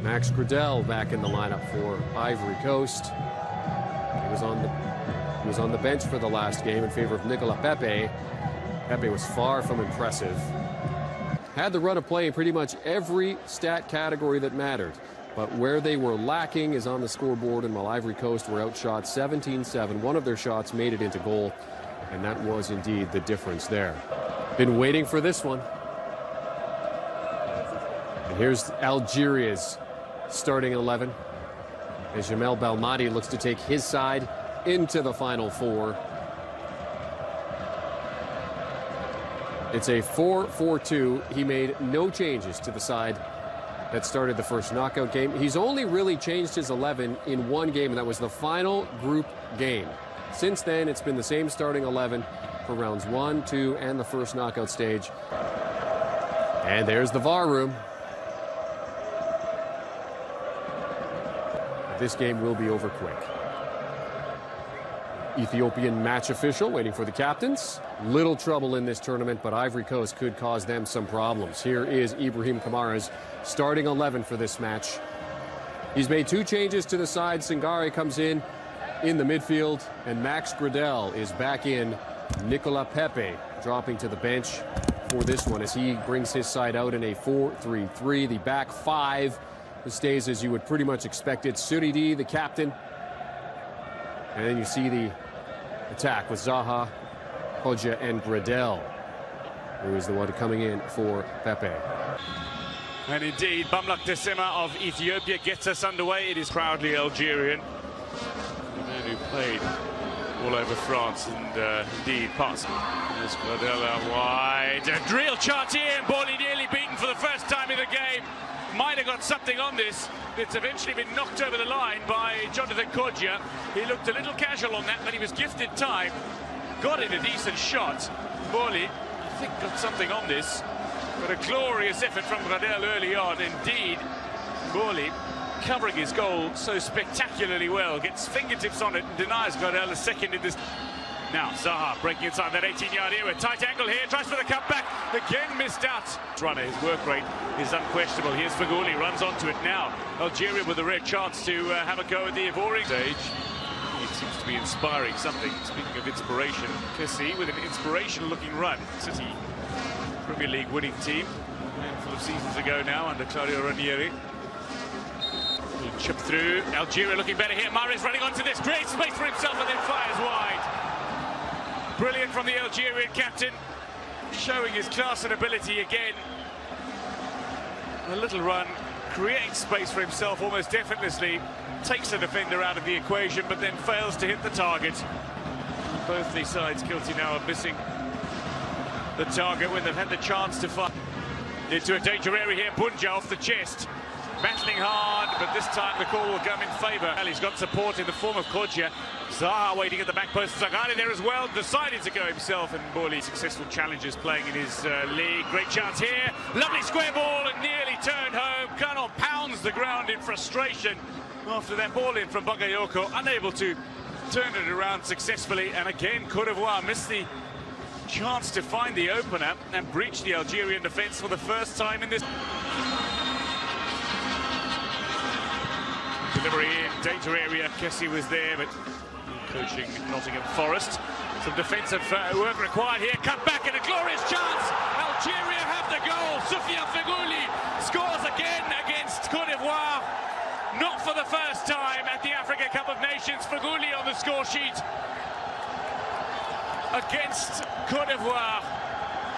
Max Gradel back in the lineup for Ivory Coast. He was on the bench for the last game in favor of Nicolas Pepe. Pepe was far from impressive. Had the run of play in pretty much every stat category that mattered. But where they were lacking is on the scoreboard, and while Ivory Coast were outshot 17-7, one of their shots made it into goal, and that was indeed the difference there. Been waiting for this one. And here's Algeria's starting 11. As Jamel Belmadi looks to take his side into the Final Four. It's a 4-4-2. He made no changes to the side that started the first knockout game. He's only really changed his 11 in one game, and that was the final group game. Since then, it's been the same starting 11 for rounds 1, 2, and the first knockout stage. And there's the VAR room. This game will be over quick. Ethiopian match official waiting for the captains. Little trouble in this tournament, but Ivory Coast could cause them some problems. Here is Ibrahim Kamara's starting 11 for this match. He's made 2 changes to the side. Singare comes in the midfield, and Max Gradel is back in. Nicolas Pepe dropping to the bench for this one as he brings his side out in a 4-3-3. The back 5 stays as you would pretty much expect it. Suridi, the captain. And then you see the attack with Zaha, Kodja, and Gradel, who is the one coming in for Pepe. And indeed, Bamlak Desema of Ethiopia gets us underway. It is proudly Algerian. The man who played all over France and indeed parts. There's Gradel out wide. A real chance here, and Borley nearly beaten for the first time in the game. Might have got something on this. It's eventually been knocked over the line by Jonathan Kodja. He looked a little casual on that, but he was gifted time. Got in a decent shot. Borley, I think, got something on this. But a glorious effort from Gradel early on. Indeed, Borley covering his goal so spectacularly well. Gets fingertips on it and denies Gradel a second in this. Now, Zaha breaking inside that 18-yard area. Tight angle here, tries for the cutback. Again missed out. Runner, his work rate is unquestionable. Here's Feghouli, runs onto it now. Algeria with a rare chance to have a go at the Ivorian stage. It seems to be inspiring something. Speaking of inspiration, Kessie with an inspirational-looking run. City Premier League winning team. A handful of seasons ago now under Claudio Ranieri. He'll chip through. Algeria looking better here. Mahrez running onto this. Great space for himself and then fires wide. Brilliant from the Algerian captain, showing his class and ability again. A little run, creates space for himself almost effortlessly, takes the defender out of the equation, but then fails to hit the target. Both these sides guilty now of missing the target when they've had the chance to fight. Into a danger area here, Bunja off the chest. Battling hard, but this time the call will come in favour. He's got support in the form of Kodja. Zaha waiting at the back post. Zagari there as well, decided to go himself, and Borley successful challenges playing in his league. Great chance here, lovely square ball and nearly turned home. Kano pounds the ground in frustration after that ball in from Bagayoko, unable to turn it around successfully. And again, Cote d'Ivoire missed the chance to find the opener and breach the Algerian defence for the first time in this. Delivery in, danger area, Kessie was there, but coaching Nottingham Forest. Some defensive work required here, cut back and a glorious chance! Algeria have the goal, Soufiane Feghouli scores again against Cote d'Ivoire. Not for the first time at the Africa Cup of Nations, Feghouli on the score sheet against Cote d'Ivoire.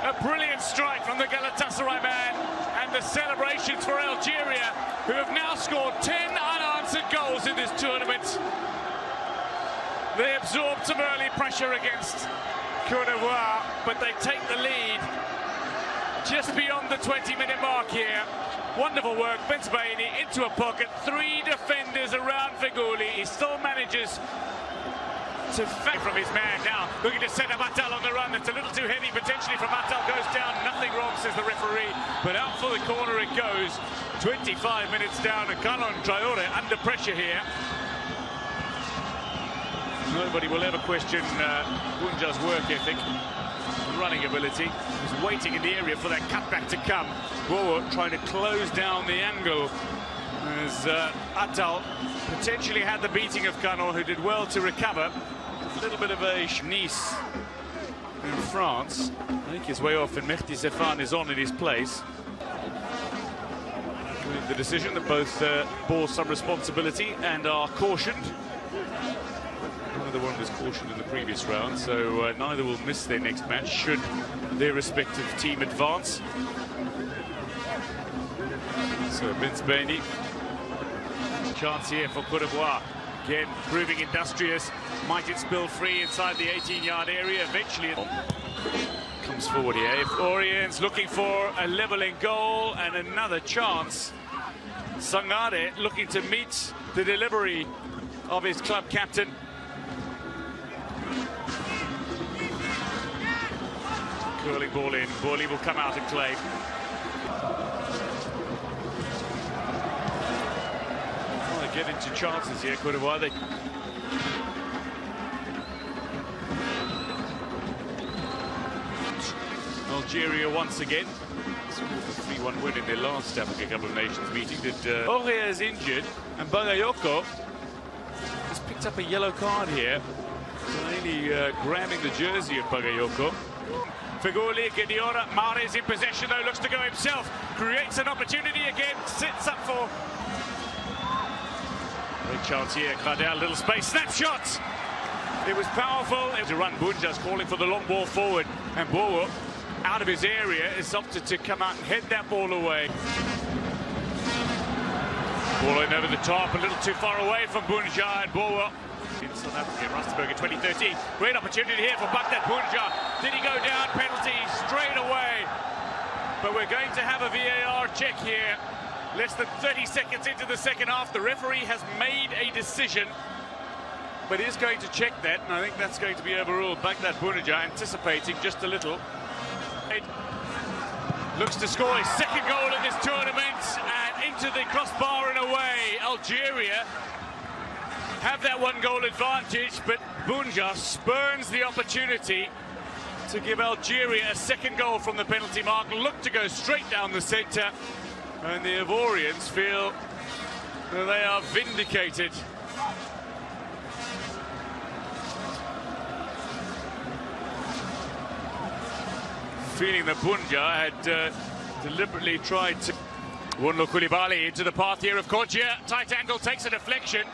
A brilliant strike from the Galatasaray man, and the celebrations for Algeria, who have now scored 10 unanswered goals in this tournament. They absorbed some early pressure against Cote d'Ivoire, but they take the lead just beyond the 20-minute mark here. Wonderful work, Benzbaini into a pocket, 3 defenders around Feghouli. He still manages to fake from his man now, looking to set up Atal on the run. It's a little too heavy potentially from Atal, goes down, nothing wrong says the referee, but out for the corner it goes. 25 minutes down and Canon Traore under pressure here. Nobody will ever question Bunja's work ethic, running ability. He's waiting in the area for that cutback to come. Wowo trying to close down the angle As Atal potentially had the beating of Kano, who did well to recover. A little bit of a Nice in France. Make his way off, and Mehdi Sefan is on in his place. With the decision that both bore some responsibility and are cautioned. Neither one was cautioned in the previous round, so neither will miss their next match should their respective team advance. So Vince Bainey. Chance here for Courtois. Again, proving industrious. Might it spill free inside the 18-yard area? Eventually it comes forward here. If Orient's looking for a levelling goal and another chance. Sangare looking to meet the delivery of his club captain. Curling ball in. Borley will come out and claim. Get into chances here, Courtois. Algeria once again. It's a 3-1 win in their last Africa Cup of Nations meeting. Oria is injured, and Bagayoko has picked up a yellow card here. Really grabbing the jersey of Bagayoko. Figoli, Gediora, Mahrez in possession though, looks to go himself. Creates an opportunity again, sits up for... Great chance here, Gradel, little space, snapshot! It was powerful. It was a run. Bunja's calling for the long ball forward, and Bowo, out of his area, is opted to come out and head that ball away. Ball in over the top, a little too far away from Bunja, and Bowo in South Africa, in Rustenburg in 2013. Great opportunity here for Baghdad Bunja. Did he go down? Penalty straight away. But we're going to have a VAR check here. Less than 30 seconds into the second half, the referee has made a decision, but is going to check that, and I think that's going to be overruled. Baghdad Bunja anticipating just a little. Looks to score his second goal in this tournament, and into the crossbar and away. Algeria have that one-goal advantage, but Bunja spurns the opportunity to give Algeria a second goal from the penalty mark. Look to go straight down the centre. And the Ivorians feel that they are vindicated. Feeling that Bunja had deliberately tried to... Wunlo Koulibaly into the path here of Kodjia. Tight angle, takes a deflection,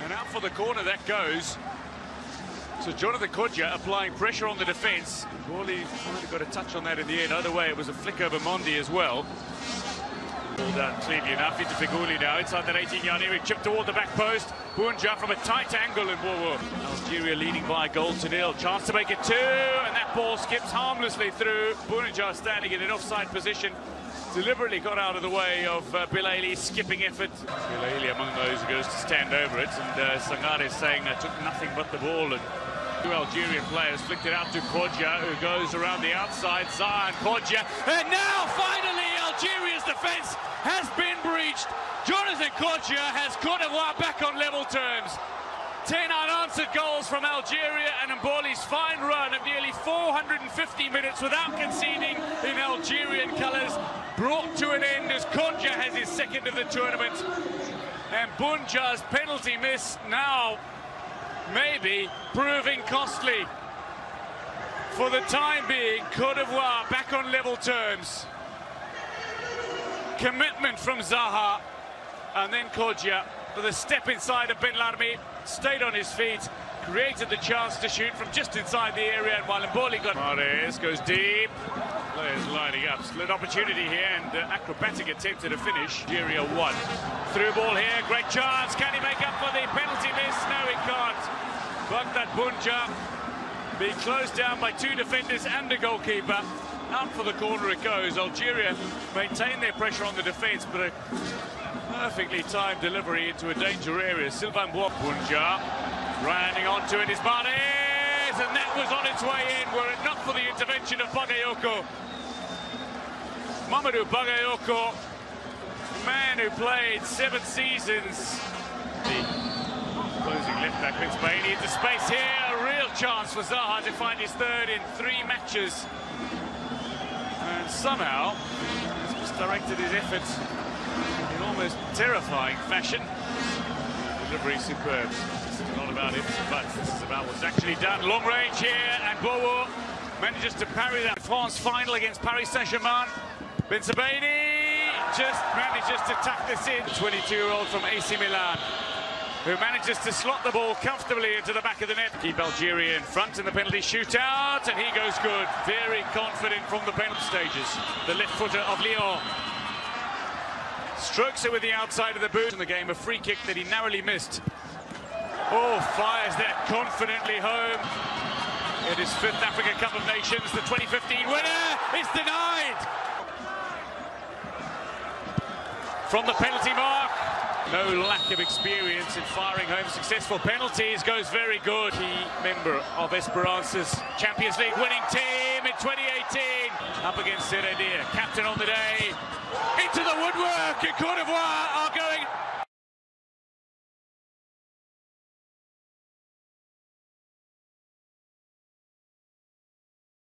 and out for the corner that goes. So Jonathan Kodjia applying pressure on the defence. Borley might have got a touch on that in the end. Either way, it was a flick over Mondi as well. Ball down cleanly enough into Figuli now, inside that 18-yard area, chipped toward the back post. Bunja from a tight angle in Bowo. Algeria leading by a goal to nil. Chance to make it 2, and that ball skips harmlessly through. Bunja standing in an offside position. Deliberately got out of the way of Bilaili, skipping effort. Bilaili among those who goes to stand over it, and Sangare is saying I took nothing but the ball. And two Algerian players flicked it out to Kodjia, who goes around the outside. Zaha and Kodjia, and now finally Algeria's defence has been breached. Jonathan Kodjia has Courtois back on level terms. 10 unanswered goals from Algeria, and Mboli's fine run of nearly 450 minutes without conceding in Algerian colours brought to an end as Kodjia has his second of the tournament. And Bunja's penalty miss now maybe proving costly. For the time being, Côte d'Ivoire back on level terms. Commitment from Zaha, and then Kodjia with a step inside of Ben Larmi, stayed on his feet, created the chance to shoot from just inside the area, and while Mboli got... Mahrez goes deep, players lining up, split opportunity here, and acrobatic attempt at a finish. Algeria 1. Through ball here, great chance, can he make up for the penalty miss? No, he can't. Baghdad Bunja being closed down by two defenders and a goalkeeper. Out for the corner it goes. Algeria maintain their pressure on the defence, but a perfectly timed delivery into a danger area. Sylvain Bunja running onto it is Mahrez, and that was on its way in were it not for the intervention of Bagayoko. Mamadou Bagayoko, man who played 7 seasons. The closing left back with Spain into space here. A real chance for Zaha to find his third in 3 matches. And somehow he's misdirected his efforts in almost terrifying fashion. Delivery superb. This is not about it, but this is about what's actually done. Long range here, and Bowo manages to parry that. France final against Paris Saint-Germain. Ben Sebaini just manages to tuck this in. 22-year-old from AC Milan, who manages to slot the ball comfortably into the back of the net. Keep Algeria in front in the penalty shootout, and he goes good. Very confident from the penalty stages. The left footer of Lyon strokes it with the outside of the boot in the game. A free kick that he narrowly missed. Oh, fires that confidently home. It is 5th Africa Cup of Nations. The 2015 winner is denied. From the penalty mark. No lack of experience in firing home successful penalties. Goes very good. Key member of Esperance's Champions League winning team in 2018. Up against Seredia. Captain on the day. Into the woodwork. And Cote d'Ivoire are